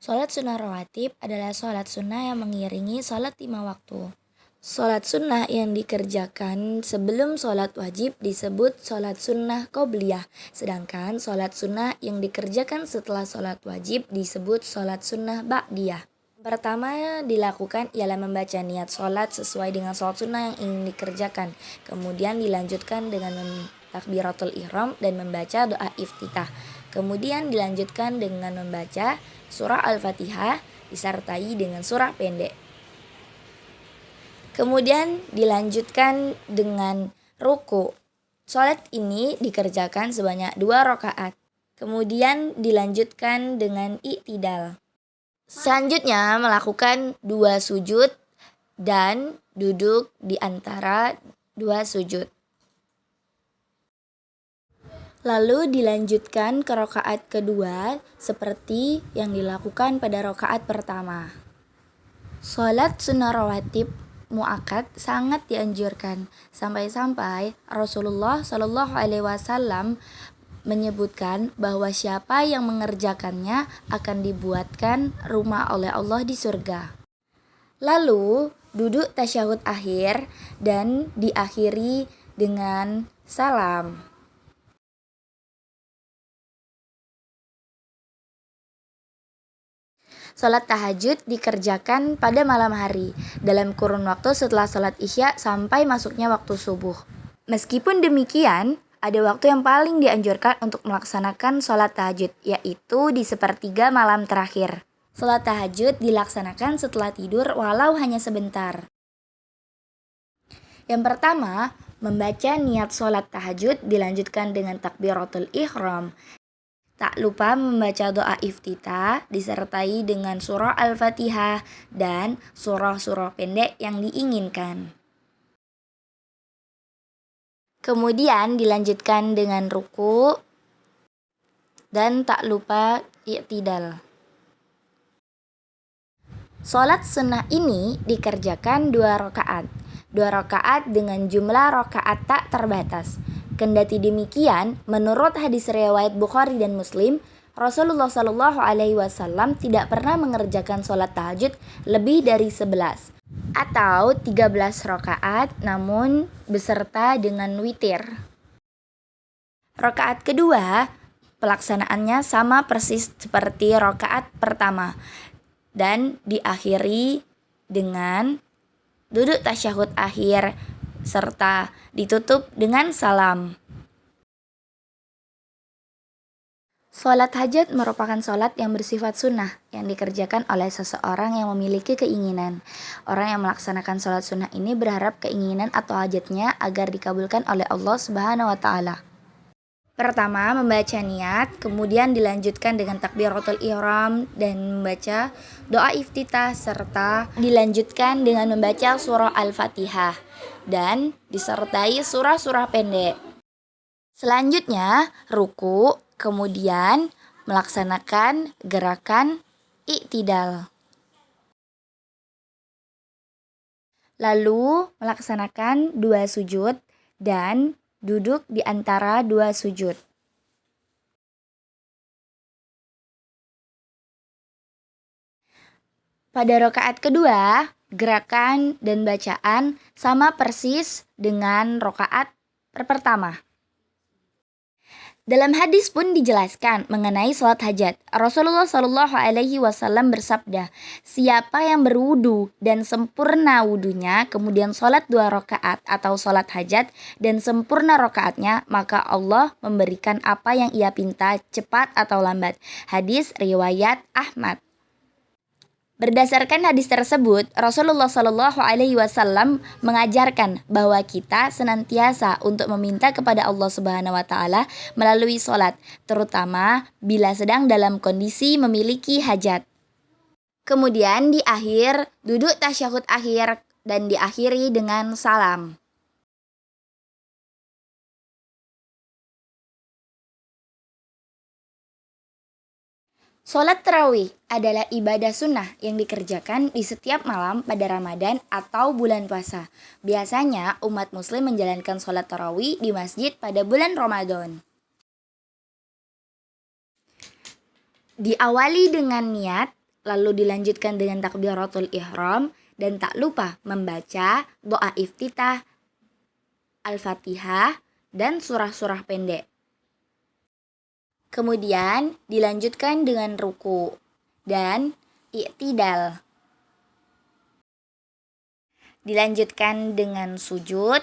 Sholat sunnah rawatib adalah sholat sunnah yang mengiringi sholat 5 waktu. Sholat sunnah yang dikerjakan sebelum sholat wajib disebut sholat sunnah qobliyah, sedangkan sholat sunnah yang dikerjakan setelah sholat wajib disebut sholat sunnah ba'diyah. Pertama dilakukan ialah membaca niat sholat sesuai dengan sholat sunnah yang ingin dikerjakan. Kemudian dilanjutkan dengan takbiratul ihram dan membaca doa iftitah. Kemudian dilanjutkan dengan membaca surah Al-Fatihah disertai dengan surah pendek. Kemudian dilanjutkan dengan ruku. Sholat ini dikerjakan sebanyak 2 rakaat. Kemudian dilanjutkan dengan i'tidal. Selanjutnya melakukan 2 sujud dan duduk di antara 2 sujud. Lalu dilanjutkan ke rakaat kedua seperti yang dilakukan pada rakaat pertama. Sholat sunnah rawatib muakkad sangat dianjurkan sampai-sampai Rasulullah Shallallahu Alaihi Wasallam menyebutkan bahwa siapa yang mengerjakannya akan dibuatkan rumah oleh Allah di surga. Lalu duduk tasyahud akhir dan diakhiri dengan salam. Sholat tahajud dikerjakan pada malam hari dalam kurun waktu setelah sholat isya sampai masuknya waktu subuh. Meskipun demikian, ada waktu yang paling dianjurkan untuk melaksanakan sholat tahajud, yaitu di sepertiga malam terakhir. Sholat tahajud dilaksanakan setelah tidur walau hanya sebentar. Yang pertama, membaca niat sholat tahajud dilanjutkan dengan takbiratul ihram. Tak lupa membaca doa iftitah disertai dengan surah Al-Fatihah dan surah-surah pendek yang diinginkan. Kemudian dilanjutkan dengan ruku dan tak lupa i'tidal. Sholat sunnah ini dikerjakan 2 rakaat. 2 rakaat dengan jumlah rakaat tak terbatas. Kendati demikian, menurut hadis riwayat Bukhari dan Muslim, Rasulullah Shallallahu Alaihi Wasallam tidak pernah mengerjakan sholat tahajud lebih dari 11 atau 13 rakaat, namun beserta dengan witir. Rakaat kedua, pelaksanaannya sama persis seperti rakaat pertama dan diakhiri dengan duduk tasyahud akhir serta ditutup dengan salam. Sholat hajat merupakan sholat yang bersifat sunnah yang dikerjakan oleh seseorang yang memiliki keinginan. Orang yang melaksanakan sholat sunnah ini berharap keinginan atau hajatnya agar dikabulkan oleh Allah Subhanahu wa Ta'ala. Pertama, membaca niat, kemudian dilanjutkan dengan takbiratul ihram dan membaca doa iftitah serta dilanjutkan dengan membaca surah Al-Fatihah dan disertai surah-surah pendek. Selanjutnya, ruku, kemudian melaksanakan gerakan i'tidal. Lalu melaksanakan 2 sujud dan duduk di antara 2 sujud. Pada rakaat kedua, gerakan dan bacaan sama persis dengan rakaat pertama. Dalam hadis pun dijelaskan mengenai sholat hajat. Rasulullah Shallallahu Alaihi Wasallam bersabda, siapa yang berwudu dan sempurna wudunya, kemudian sholat 2 rakaat atau sholat hajat dan sempurna rakaatnya, maka Allah memberikan apa yang ia pinta cepat atau lambat. Hadis riwayat Ahmad. Berdasarkan hadis tersebut, Rasulullah Shallallahu Alaihi Wasallam mengajarkan bahwa kita senantiasa untuk meminta kepada Allah Subhanahu Wa Taala melalui sholat, terutama bila sedang dalam kondisi memiliki hajat. Kemudian di akhir duduk tasyahud akhir dan diakhiri dengan salam. Sholat tarawih adalah ibadah sunnah yang dikerjakan di setiap malam pada Ramadan atau bulan puasa. Biasanya umat muslim menjalankan sholat tarawih di masjid pada bulan Ramadan. Diawali dengan niat, lalu dilanjutkan dengan takbiratul ihram, dan tak lupa membaca doa iftitah, Al-Fatihah, dan surah-surah pendek. Kemudian dilanjutkan dengan ruku dan i'tidal. Dilanjutkan dengan sujud,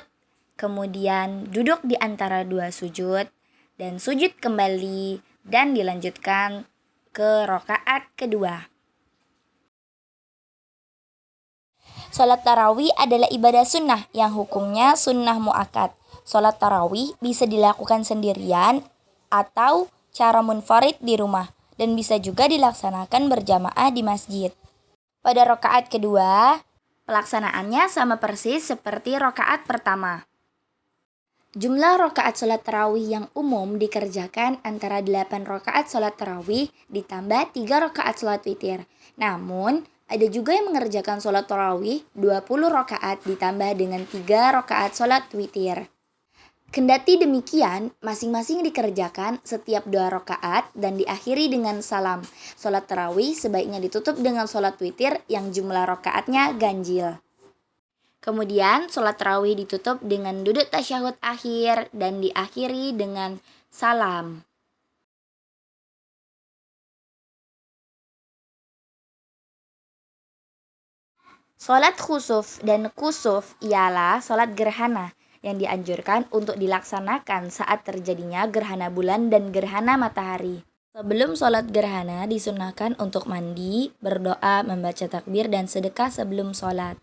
kemudian duduk di antara dua sujud, dan sujud kembali, dan dilanjutkan ke rakaat kedua. Sholat tarawih adalah ibadah sunnah yang hukumnya sunnah muakkad. Sholat tarawih bisa dilakukan sendirian atau cara munfarid di rumah, dan bisa juga dilaksanakan berjamaah di masjid. Pada rakaat kedua, pelaksanaannya sama persis seperti rakaat pertama. Jumlah rakaat sholat tarawih yang umum dikerjakan antara 8 rakaat sholat tarawih ditambah 3 rakaat sholat witir. Namun, ada juga yang mengerjakan sholat tarawih 20 rakaat ditambah dengan 3 rakaat sholat witir. Kendati demikian, masing-masing dikerjakan setiap 2 rakaat dan diakhiri dengan salam. Sholat tarawih sebaiknya ditutup dengan sholat witir yang jumlah rakaatnya ganjil. Kemudian sholat tarawih ditutup dengan duduk tasyahud akhir dan diakhiri dengan salam. Sholat khusuf dan kusuf ialah sholat gerhana yang dianjurkan untuk dilaksanakan saat terjadinya gerhana bulan dan gerhana matahari. Sebelum sholat gerhana disunahkan untuk mandi, berdoa, membaca takbir, dan sedekah sebelum sholat.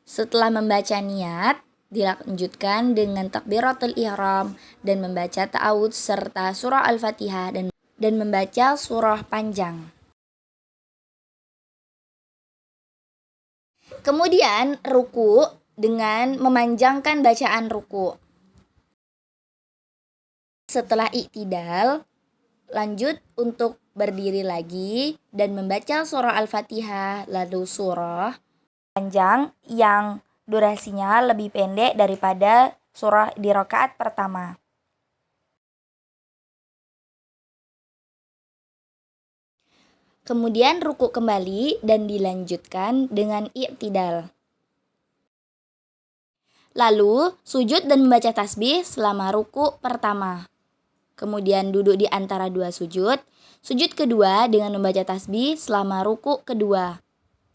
Setelah membaca niat, dilanjutkan dengan takbiratul ihram dan membaca ta'awudz serta surah Al-Fatihah dan membaca surah panjang. Kemudian ruku dengan memanjangkan bacaan ruku. Setelah i'tidal, lanjut untuk berdiri lagi dan membaca surah Al-Fatihah, lalu surah panjang yang durasinya lebih pendek daripada surah di rakaat pertama. Kemudian ruku kembali dan dilanjutkan dengan i'tidal. Lalu sujud dan membaca tasbih selama ruku pertama. Kemudian duduk di antara dua sujud. Sujud kedua dengan membaca tasbih selama ruku kedua.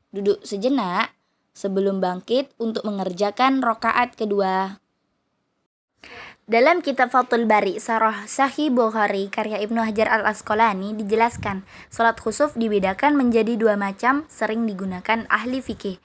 Duduk sejenak sebelum bangkit untuk mengerjakan rakaat kedua. Dalam kitab Fathul Bari Syarah Sahih Bukhari karya Ibnu Hajar Al-Asqalani dijelaskan, salat khusuf dibedakan menjadi 2 macam, sering digunakan ahli fikih.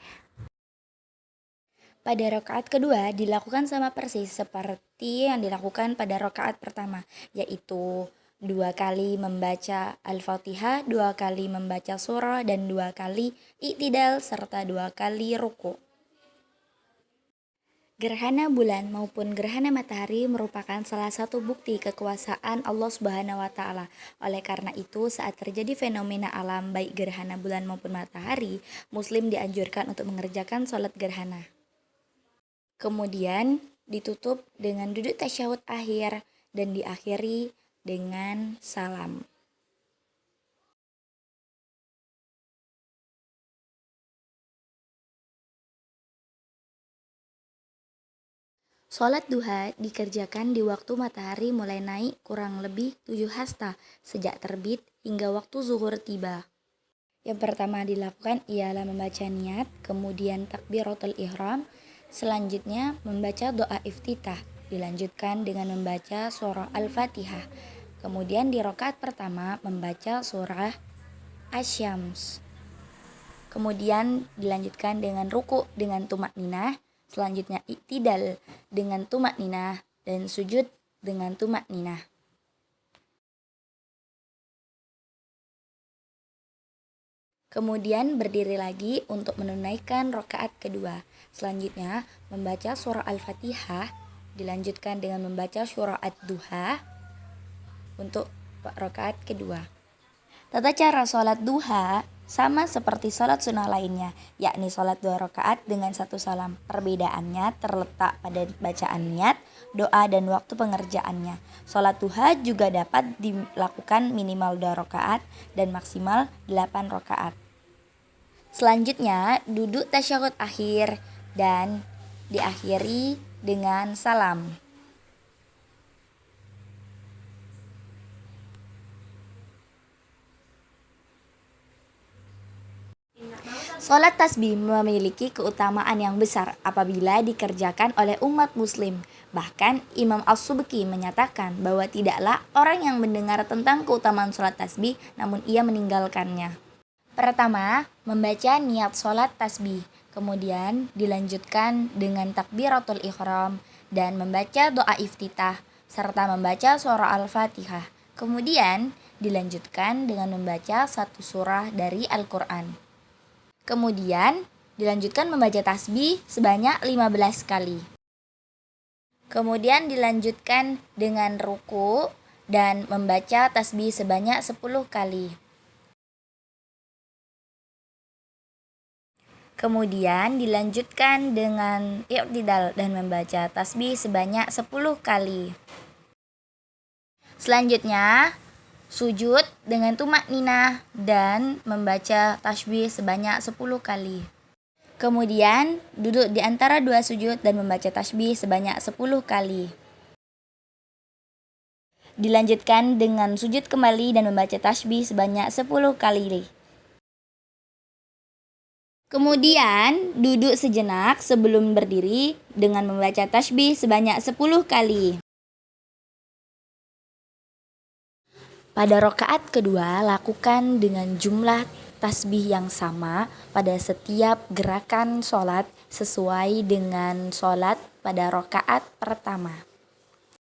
Pada rakaat kedua dilakukan sama persis seperti yang dilakukan pada rakaat pertama, yaitu 2 kali membaca Al-Fatihah, 2 kali membaca surah, dan 2 kali i'tidal serta 2 kali ruku. Gerhana bulan maupun gerhana matahari merupakan salah satu bukti kekuasaan Allah Subhanahu wa taala. Oleh karena itu, saat terjadi fenomena alam baik gerhana bulan maupun matahari, muslim dianjurkan untuk mengerjakan sholat gerhana. Kemudian ditutup dengan duduk tasyahud akhir dan diakhiri dengan salam. Sholat duha dikerjakan di waktu matahari mulai naik kurang lebih 7 hasta sejak terbit hingga waktu zuhur tiba. Yang pertama dilakukan ialah membaca niat, kemudian takbiratul ihram, selanjutnya membaca doa iftitah, dilanjutkan dengan membaca surah Al-Fatihah. Kemudian di rakaat pertama membaca surah Asy-Syams. Kemudian dilanjutkan dengan ruku dengan tumakninah, selanjutnya i'tidal dengan tumakninah dan sujud dengan tumakninah. Kemudian berdiri lagi untuk menunaikan rakaat kedua. Selanjutnya membaca surah Al-Fatihah, dilanjutkan dengan membaca surah Ad-Duha untuk rakaat kedua. Tata cara sholat duha sama seperti sholat sunnah lainnya, yakni sholat 2 rakaat dengan 1 salam. Perbedaannya terletak pada bacaan niat, doa, dan waktu pengerjaannya. Sholat duha juga dapat dilakukan minimal 2 rakaat dan maksimal 8 rakaat. Selanjutnya, duduk tasyahud akhir dan diakhiri dengan salam. Sholat tasbih memiliki keutamaan yang besar apabila dikerjakan oleh umat muslim. Bahkan Imam As-Subki menyatakan bahwa tidaklah orang yang mendengar tentang keutamaan sholat tasbih namun ia meninggalkannya. Pertama, membaca niat sholat tasbih. Kemudian dilanjutkan dengan takbiratul ihram dan membaca doa iftitah serta membaca surah Al-Fatihah. Kemudian dilanjutkan dengan membaca satu surah dari Al-Quran. Kemudian dilanjutkan membaca tasbih sebanyak 15 kali. Kemudian dilanjutkan dengan ruku dan membaca tasbih sebanyak 10 kali. Kemudian dilanjutkan dengan i'tidal dan membaca tasbih sebanyak 10 kali. Selanjutnya, sujud dengan tumakninah dan membaca tasbih sebanyak 10 kali. Kemudian duduk di antara dua sujud dan membaca tasbih sebanyak 10 kali. Dilanjutkan dengan sujud kembali dan membaca tasbih sebanyak 10 kali. Kemudian duduk sejenak sebelum berdiri dengan membaca tasbih sebanyak 10 kali. Pada rakaat kedua, lakukan dengan jumlah tasbih yang sama pada setiap gerakan sholat sesuai dengan sholat pada rakaat pertama.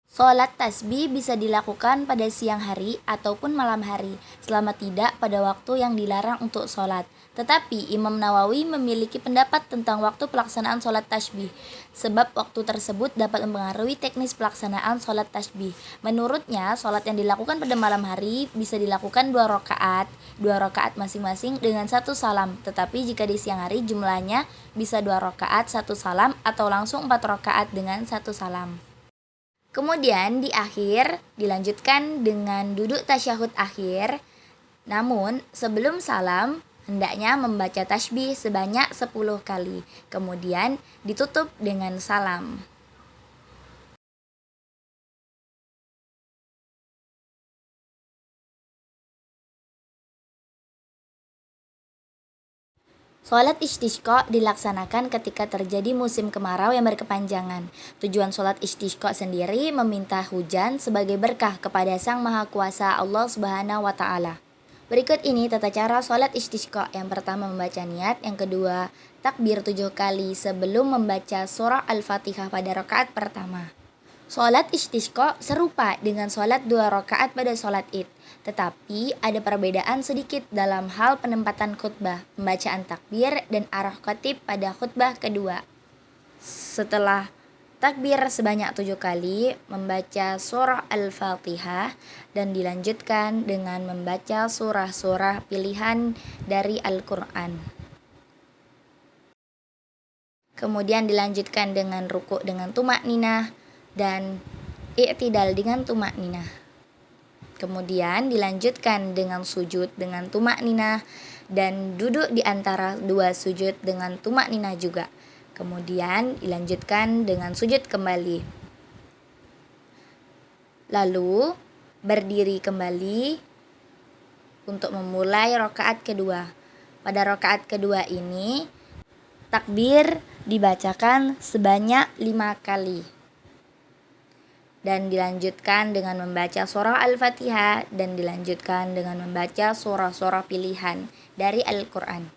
Sholat tasbih bisa dilakukan pada siang hari ataupun malam hari, selama tidak pada waktu yang dilarang untuk sholat. Tetapi Imam Nawawi memiliki pendapat tentang waktu pelaksanaan sholat tasbih, sebab waktu tersebut dapat mempengaruhi teknis pelaksanaan sholat tasbih. Menurutnya, sholat yang dilakukan pada malam hari bisa dilakukan 2 rakaat masing-masing dengan 1 salam. Tetapi jika di siang hari jumlahnya bisa 2 rakaat 1 salam atau langsung 4 rakaat dengan 1 salam. Kemudian di akhir dilanjutkan dengan duduk tasyahud akhir. Namun sebelum salam hendaknya membaca tasbih sebanyak 10 kali. Kemudian ditutup dengan salam. Sholat istisqa dilaksanakan ketika terjadi musim kemarau yang berkepanjangan. Tujuan sholat istisqa sendiri meminta hujan sebagai berkah kepada Sang Maha Kuasa Allah Subhanahu wa Ta'ala. Berikut ini tata cara sholat istisqa. Yang pertama membaca niat, yang kedua takbir 7 kali sebelum membaca surah Al-Fatihah pada rakaat pertama. Sholat istisqa serupa dengan sholat 2 rakaat pada sholat id, tetapi ada perbedaan sedikit dalam hal penempatan khutbah, pembacaan takbir, dan arah khatib pada khutbah kedua. Setelah takbir sebanyak 7 kali, membaca surah Al-Fatihah, dan dilanjutkan dengan membaca surah-surah pilihan dari Al-Quran. Kemudian dilanjutkan dengan ruku dengan tumakninah dan i'tidal dengan tumakninah. Kemudian dilanjutkan dengan sujud dengan tumakninah dan duduk di antara dua sujud dengan tumakninah juga. Kemudian dilanjutkan dengan sujud kembali. Lalu berdiri kembali untuk memulai rakaat kedua. Pada rakaat kedua ini takbir dibacakan sebanyak 5 kali. Dan dilanjutkan dengan membaca surah Al-Fatihah dan dilanjutkan dengan membaca surah-surah pilihan dari Al-Quran.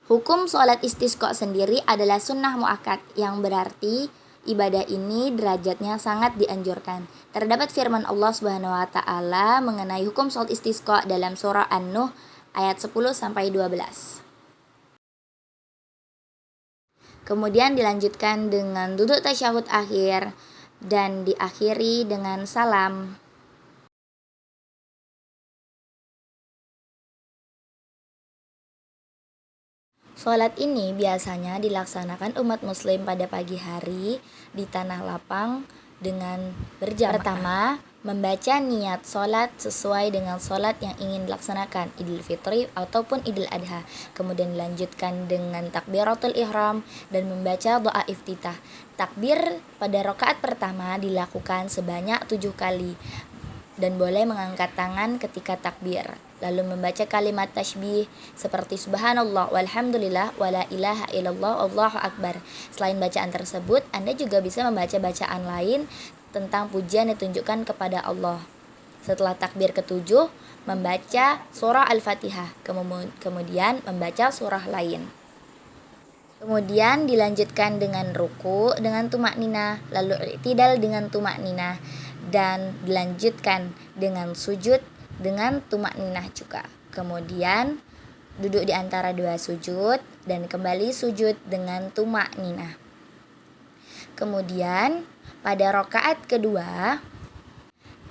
Hukum sholat istisqa sendiri adalah sunnah muakkad, yang berarti ibadah ini derajatnya sangat dianjurkan. Terdapat firman Allah Subhanahu wa Ta'ala mengenai hukum sholat istisqa dalam surah An-Nuh ayat 10-12. Kemudian dilanjutkan dengan duduk tasyahud akhir dan diakhiri dengan salam. Sholat ini biasanya dilaksanakan umat muslim pada pagi hari di tanah lapang dengan berjamaah. Pertama, membaca niat sholat sesuai dengan sholat yang ingin dilaksanakan, Idul Fitri ataupun Idul Adha. Kemudian dilanjutkan dengan takbiratul ihram dan membaca doa iftitah. Takbir pada rakaat pertama dilakukan sebanyak 7 kali dan boleh mengangkat tangan ketika takbir, lalu membaca kalimat tasbih seperti subhanallah walhamdulillah wala ilaha illallah allahu akbar. Selain bacaan tersebut, Anda juga bisa membaca bacaan lain tentang pujian yang ditunjukkan kepada Allah. Setelah takbir ketujuh, membaca surah Al-Fatihah, kemudian membaca surah lain. Kemudian dilanjutkan dengan ruku dengan tumak ninah, lalu i'tidal dengan tumak ninah, dan dilanjutkan dengan sujud dengan tumak ninah juga. Kemudian duduk di antara dua sujud dan kembali sujud dengan tumak ninah. Kemudian pada rakaat kedua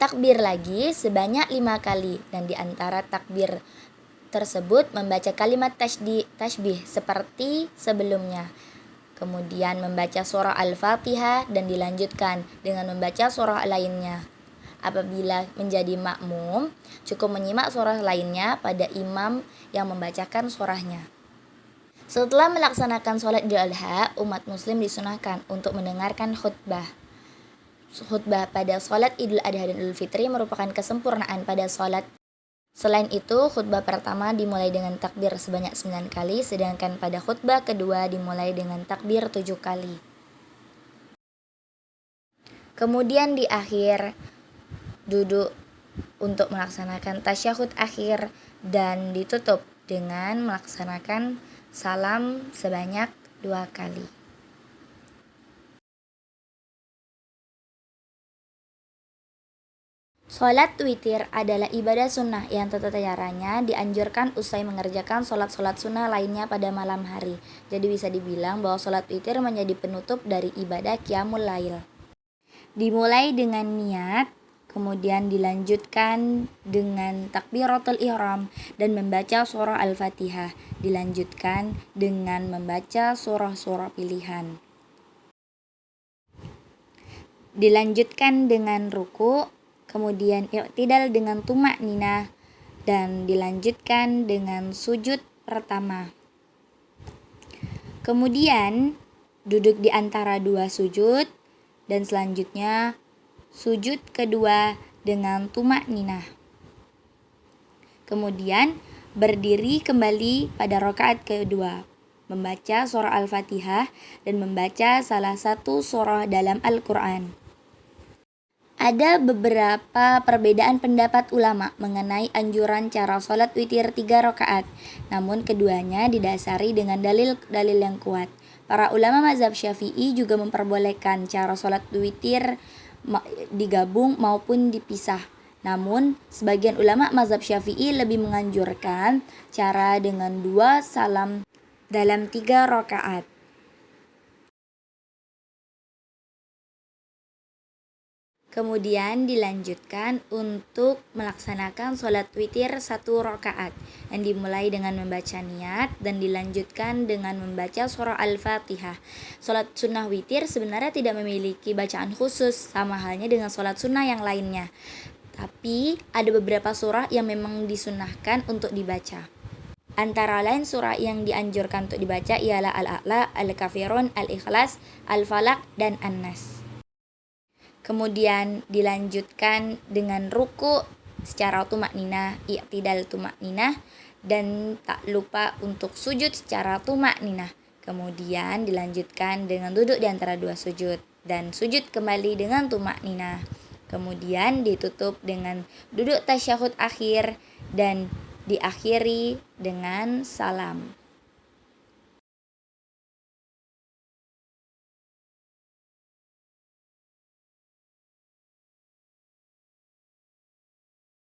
takbir lagi sebanyak 5 kali, dan di antara takbir tersebut membaca kalimat tasbih seperti sebelumnya. Kemudian membaca surah Al-Fatihah dan dilanjutkan dengan membaca surah lainnya. Apabila menjadi makmum, cukup menyimak surah lainnya pada imam yang membacakan surahnya. Setelah melaksanakan sholat Idul Adha, umat muslim disunahkan untuk mendengarkan khutbah. Khutbah pada sholat Idul Adha dan Idul Fitri merupakan kesempurnaan pada sholat. Selain itu, khutbah pertama dimulai dengan takbir sebanyak 9 kali, sedangkan pada khutbah kedua dimulai dengan takbir 7 kali. Kemudian di akhir, duduk untuk melaksanakan tasyahud akhir dan ditutup dengan melaksanakan salam sebanyak 2 kali. Sholat witir adalah ibadah sunnah yang tata caranya dianjurkan usai mengerjakan sholat-sholat sunnah lainnya pada malam hari. Jadi bisa dibilang bahwa sholat witir menjadi penutup dari ibadah qiyamul lail. Dimulai dengan niat, kemudian dilanjutkan dengan takbiratul ihram dan membaca surah Al-Fatihah. Dilanjutkan dengan membaca surah-surah pilihan. Dilanjutkan dengan ruku, kemudian i'tidal dengan tumak ninah, dan dilanjutkan dengan sujud pertama. Kemudian duduk di antara dua sujud dan selanjutnya sujud kedua dengan tumak ninah. Kemudian berdiri kembali pada rakaat kedua, membaca surah Al-Fatihah dan membaca salah satu surah dalam Al-Quran. Ada beberapa perbedaan pendapat ulama mengenai anjuran cara sholat witir 3 rakaat, namun keduanya didasari dengan dalil-dalil yang kuat. Para ulama mazhab Syafi'i juga memperbolehkan cara sholat witir digabung maupun dipisah. Namun, sebagian ulama mazhab Syafi'i lebih menganjurkan cara dengan 2 salam dalam 3 rakaat. Kemudian dilanjutkan untuk melaksanakan sholat witir 1 rakaat yang dimulai dengan membaca niat dan dilanjutkan dengan membaca surah Al-Fatihah. Sholat sunnah witir sebenarnya tidak memiliki bacaan khusus, sama halnya dengan sholat sunnah yang lainnya. Tapi ada beberapa surah yang memang disunnahkan untuk dibaca. Antara lain surah yang dianjurkan untuk dibaca ialah Al-A'la, Al-Kafirun, Al-Ikhlas, Al-Falaq, dan An-Nas. Kemudian dilanjutkan dengan ruku secara tumak ninah, i'tidal tumak ninah, dan tak lupa untuk sujud secara tumak ninah. Kemudian dilanjutkan dengan duduk di antara dua sujud dan sujud kembali dengan tumak ninah. Kemudian ditutup dengan duduk tasyahud akhir dan diakhiri dengan salam.